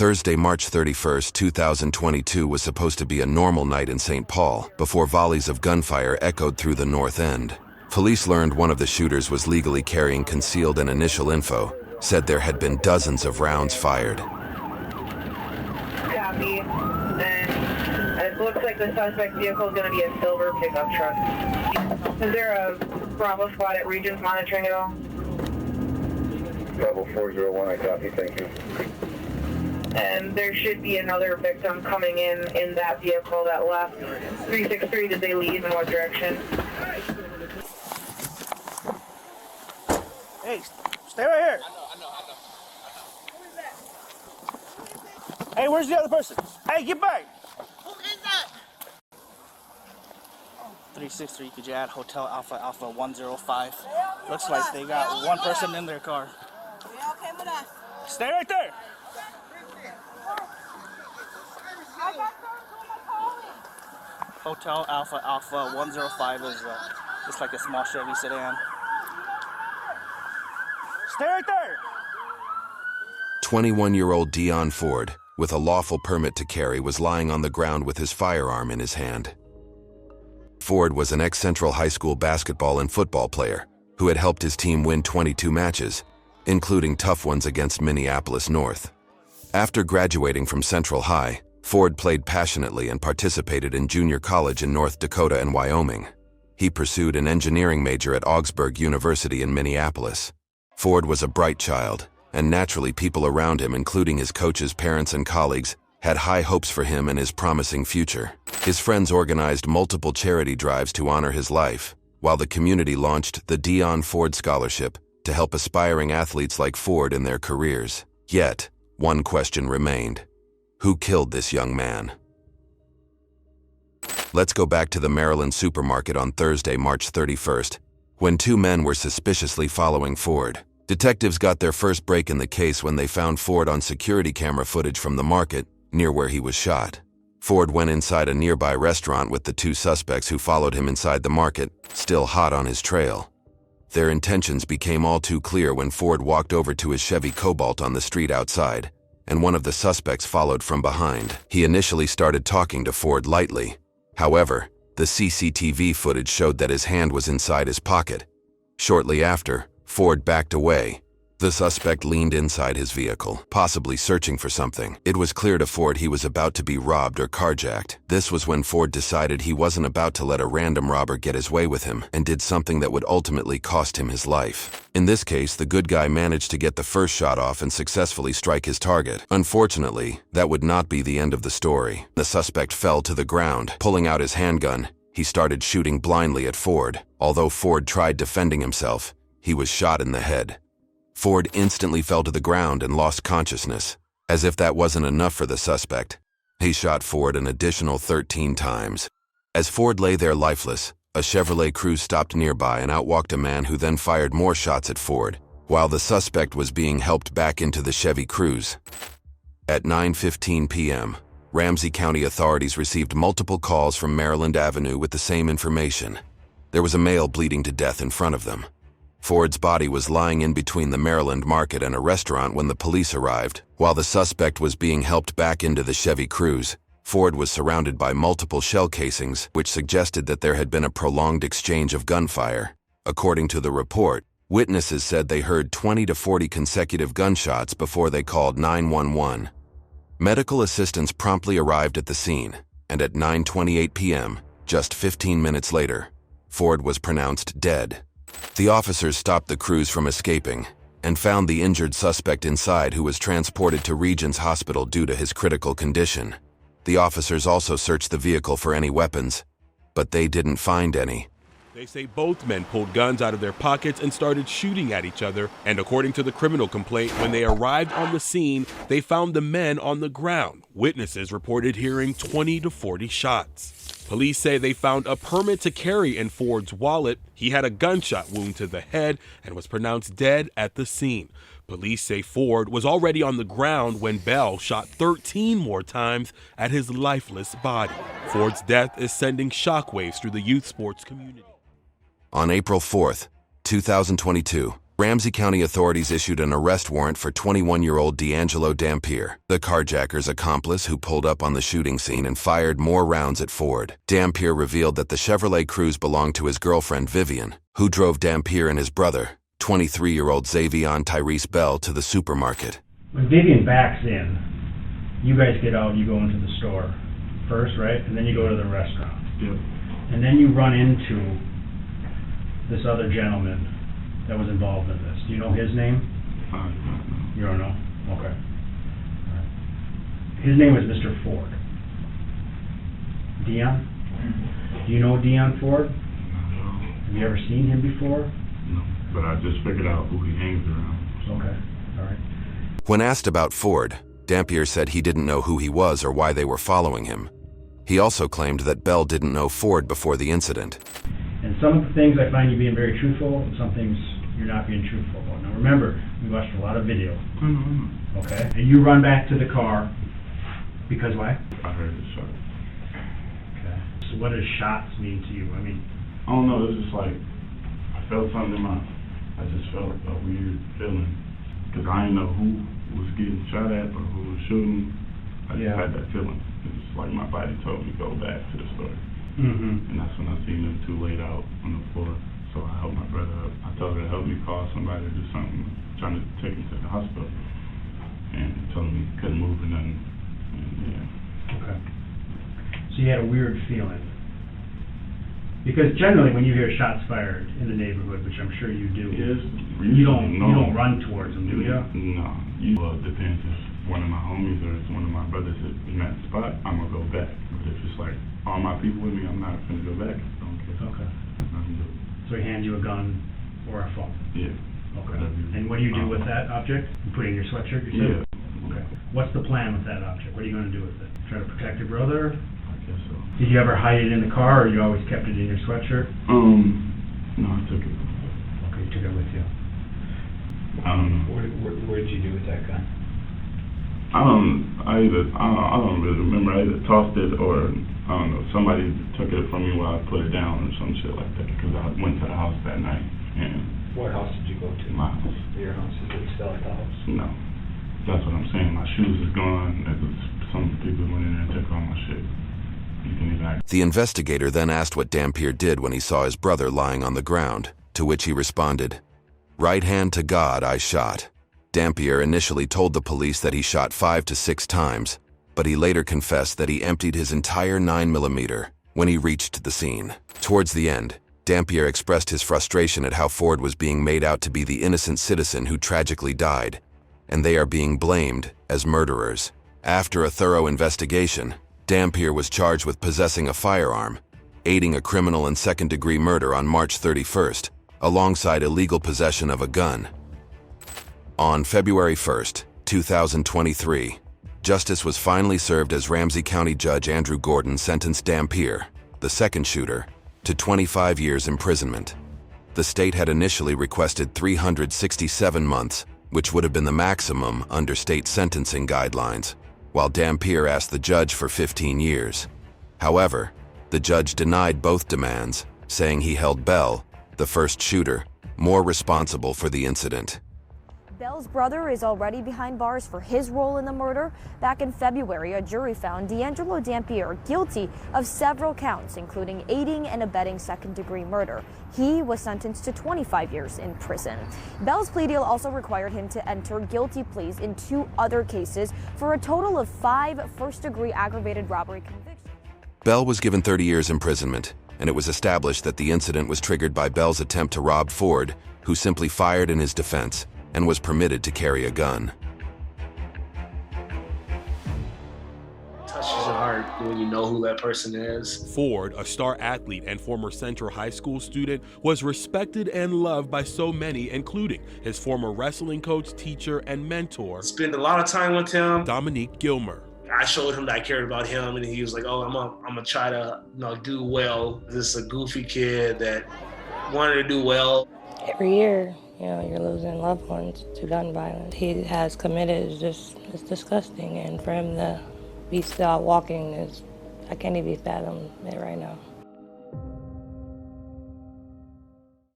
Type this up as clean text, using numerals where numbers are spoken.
Thursday, March 31st, 2022 was supposed to be a normal night in St. Paul before volleys of gunfire echoed through the North End. Police learned one of the shooters was legally carrying concealed, and initial info said there had been dozens of rounds fired. Copy. And it looks like the suspect vehicle is going to be a silver pickup truck. Is there a Bravo squad at Regions monitoring at all? Bravo 401, I copy, thank you. And there should be another victim coming in that vehicle that left. 363, did they leave? In what direction? Hey, stay right here. I know. Hey, where's the other person? Hey, get back. Who is that? 363, could you add Hotel Alpha 105? Looks like they got one person in their car. Yeah, okay with us. Stay right there. Hotel Alpha 105 is just like a small Chevy sedan. Stay right there. 21-year-old Dion Ford, with a lawful permit to carry, was lying on the ground with his firearm in his hand. Ford was an ex-Central High School basketball and football player who had helped his team win 22 matches, including tough ones against Minneapolis North. After graduating from Central High, Ford played passionately and participated in junior college in North Dakota and Wyoming. He pursued an engineering major at Augsburg University in Minneapolis. Ford was a bright child, and naturally people around him, including his coaches, parents, and colleagues, had high hopes for him and his promising future. His friends organized multiple charity drives to honor his life, while the community launched the Dion Ford Scholarship to help aspiring athletes like Ford in their careers. Yet, one question remained. Who killed this young man? Let's go back to the Maryland supermarket on Thursday, March 31st, when two men were suspiciously following Ford. Detectives got their first break in the case when they found Ford on security camera footage from the market near where he was shot. Ford went inside a nearby restaurant with the two suspects who followed him inside the market, still hot on his trail. Their intentions became all too clear when Ford walked over to his Chevy Cobalt on the street outside, and one of the suspects followed from behind. He initially started talking to Ford lightly. However, the CCTV footage showed that his hand was inside his pocket. Shortly after, Ford backed away. The suspect leaned inside his vehicle, possibly searching for something. It was clear to Ford he was about to be robbed or carjacked. This was when Ford decided he wasn't about to let a random robber get his way with him, and did something that would ultimately cost him his life. In this case, the good guy managed to get the first shot off and successfully strike his target. Unfortunately, that would not be the end of the story. The suspect fell to the ground. Pulling out his handgun, he started shooting blindly at Ford. Although Ford tried defending himself, he was shot in the head. Ford instantly fell to the ground and lost consciousness. As if that wasn't enough for the suspect, he shot Ford an additional 13 times. As Ford lay there lifeless, a Chevrolet Cruze stopped nearby and outwalked a man who then fired more shots at Ford, while the suspect was being helped back into the Chevy Cruze. At 9:15 p.m., Ramsey County authorities received multiple calls from Maryland Avenue with the same information. There was a male bleeding to death in front of them. Ford's body was lying in between the Maryland Market and a restaurant when the police arrived. While the suspect was being helped back into the Chevy Cruze, Ford was surrounded by multiple shell casings, which suggested that there had been a prolonged exchange of gunfire. According to the report, witnesses said they heard 20 to 40 consecutive gunshots before they called 911. Medical assistance promptly arrived at the scene, and at 9:28 p.m., just 15 minutes later, Ford was pronounced dead. The officers stopped the Cruze from escaping and found the injured suspect inside, who was transported to Regions Hospital due to his critical condition. The officers also searched the vehicle for any weapons, but they didn't find any. They say both men pulled guns out of their pockets and started shooting at each other, and according to the criminal complaint, when they arrived on the scene, they found the men on the ground. Witnesses reported hearing 20 to 40 shots. Police say they found a permit to carry in Ford's wallet. He had a gunshot wound to the head and was pronounced dead at the scene. Police say Ford was already on the ground when Bell shot 13 more times at his lifeless body. Ford's death is sending shockwaves through the youth sports community. On April 4th, 2022, Ramsey County authorities issued an arrest warrant for 21-year-old D'Angelo Dampier, the carjacker's accomplice who pulled up on the shooting scene and fired more rounds at Ford. Dampier revealed that the Chevrolet Cruze belonged to his girlfriend Vivian, who drove Dampier and his brother, 23-year-old Xavion Tyrese Bell, to the supermarket. When Vivian backs in, you guys get out, you go into the store first, right? And then you go to the restaurant. Yep. And then you run into this other gentleman that was involved in this. Do you know his name? You don't know? Okay. All right. His name was Mr. Ford. Dion? Do you know Dion Ford? No. Have you ever seen him before? No. But I just figured out who he hangs around. Okay. All right. When asked about Ford, Dampier said he didn't know who he was or why they were following him. He also claimed that Bell didn't know Ford before the incident. And some of the things I find you being very truthful, and some things you're not being truthful about. Now remember, we watched a lot of video, okay? And you run back to the car, because why? I heard the shot. Okay. So what does shots mean to you? I mean, I don't know, it was just like, I felt something in I just felt a weird feeling. Because I didn't know who was getting shot at or who was shooting. I just had that feeling. It's like my body told me to go back to the store. And that's when I seen them two laid out on the floor. So I helped my brother up. I told her to help me call somebody to do something, trying to take him to the hospital. And told me he couldn't move or nothing. And yeah. okay. So you had a weird feeling. Because generally when you hear shots fired in the neighborhood, which I'm sure you do, you don't run towards them, do you? No. Well, it depends if one of my homies or if one of my brothers is in that spot, I'm going to go back. But if it's like all my people with me, I'm not going to go back. I don't care. Okay. Nothing to do. So he hands you a gun or a phone? Yeah. Okay. And what do you do with that object? You put it in your sweatshirt, you said? Yeah. Okay. What's the plan with that object? What are you going to do with it? Try to protect your brother? I guess so. Did you ever hide it in the car, or you always kept it in your sweatshirt? No, I took it. Okay, you took it with you. I don't know. What did you do with that gun? I don't really remember. I either tossed it or, I don't know, somebody took it from me while I put it down or some shit like that, because I went to the house that night. And What house did you go to? my house. Your house? Is it still at the house? No. That's what I'm saying. My shoes is gone. Some people went in there and took all my shit. You can even act. The investigator then asked what Dampier did when he saw his brother lying on the ground, to which he responded, "Right hand to God, I shot." Dampier initially told the police that he shot 5 to 6 times, but he later confessed that he emptied his entire 9mm when he reached the scene. Towards the end, Dampier expressed his frustration at how Ford was being made out to be the innocent citizen who tragically died, and they are being blamed as murderers. After a thorough investigation, Dampier was charged with possessing a firearm, aiding a criminal in second-degree murder on March 31st, alongside illegal possession of a gun. On February 1st, 2023, justice was finally served as Ramsey County Judge Andrew Gordon sentenced Dampier, the second shooter, to 25 years imprisonment. The state had initially requested 367 months, which would have been the maximum under state sentencing guidelines, while Dampier asked the judge for 15 years. However, the judge denied both demands, saying he held Bell, the first shooter, more responsible for the incident. Bell's brother is already behind bars for his role in the murder. Back in February, a jury found D'Angelo Dampier guilty of several counts, including aiding and abetting second-degree murder. He was sentenced to 25 years in prison. Bell's plea deal also required him to enter guilty pleas in 2 other cases for a total of 5 first-degree aggravated robbery convictions. Bell was given 30 years imprisonment, and it was established that the incident was triggered by Bell's attempt to rob Ford, who simply fired in his defense and was permitted to carry a gun. Touches your heart when you know who that person is. Ford, a star athlete and former Central High School student, was respected and loved by so many, including his former wrestling coach, teacher, and mentor, Spend a lot of time with him. Dominique Gilmer. I showed him that I cared about him, and he was like, "Oh, I'm gonna try to, do well." This is a goofy kid that wanted to do well. Every year, you're losing loved ones to gun violence. He has committed it's disgusting, and for him to be still out walking I can't even fathom it right now.